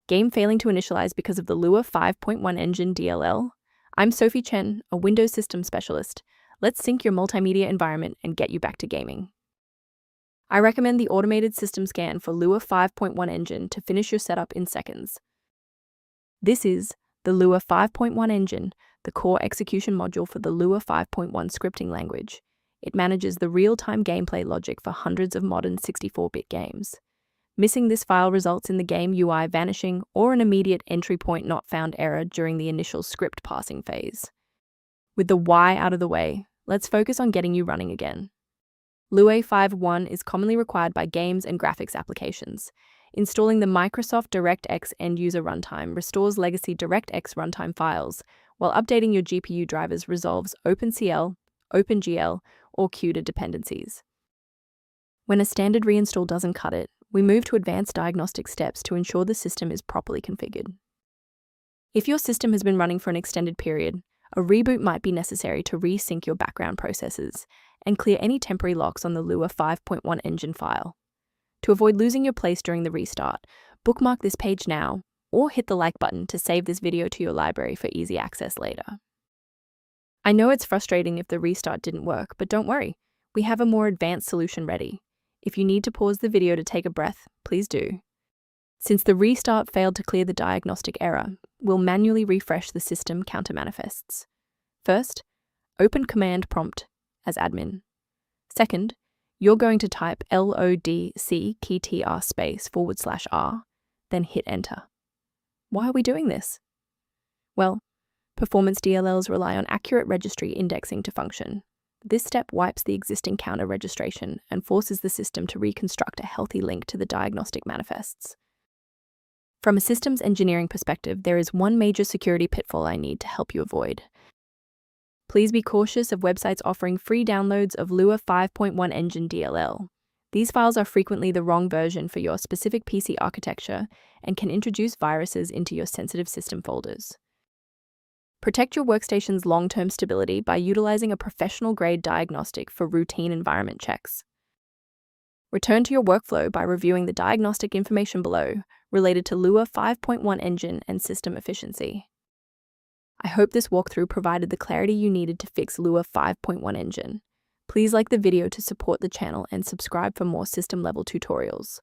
Game failing to initialize because of the Lua 5.1 Engine DLL? I'm Sophie Chen, a Windows System Specialist. Let's sync your multimedia environment and get you back to gaming. I recommend the automated system scan for Lua 5.1 Engine to finish your setup in seconds. This is the Lua 5.1 Engine, the core execution module for the Lua 5.1 scripting language. It manages the real-time gameplay logic for hundreds of modern 64-bit games. Missing this file results in the game UI vanishing or an immediate entry point not found error during the initial script parsing phase. With the why out of the way, let's focus on getting you running again. Lua 5.1 is commonly required by games and graphics applications. Installing the Microsoft DirectX end-user runtime restores legacy DirectX runtime files, while updating your GPU drivers resolves OpenCL, OpenGL, or CUDA dependencies. When a standard reinstall doesn't cut it, we move to advanced diagnostic steps to ensure the system is properly configured. If your system has been running for an extended period, a reboot might be necessary to resync your background processes and clear any temporary locks on the Lua 5.1 Engine file. To avoid losing your place during the restart, bookmark this page now or hit the like button to save this video to your library for easy access later. I know it's frustrating if the restart didn't work, but don't worry, we have a more advanced solution ready. If you need to pause the video to take a breath, please do. Since the restart failed to clear the diagnostic error, we'll manually refresh the system counter manifests. First, open command prompt as admin. Second, you're going to type lodc_r, then hit enter. Why are we doing this? Well, performance DLLs rely on accurate registry indexing to function. This step wipes the existing counter registration and forces the system to reconstruct a healthy link to the diagnostic manifests. From a systems engineering perspective, there is one major security pitfall I need to help you avoid. Please be cautious of websites offering free downloads of Lua 5.1 Engine DLL. These files are frequently the wrong version for your specific PC architecture and can introduce viruses into your sensitive system folders. Protect your workstation's long-term stability by utilizing a professional-grade diagnostic for routine environment checks. Return to your workflow by reviewing the diagnostic information below related to Lua 5.1 Engine and system efficiency. I hope this walkthrough provided the clarity you needed to fix Lua 5.1 Engine. Please like the video to support the channel and subscribe for more system-level tutorials.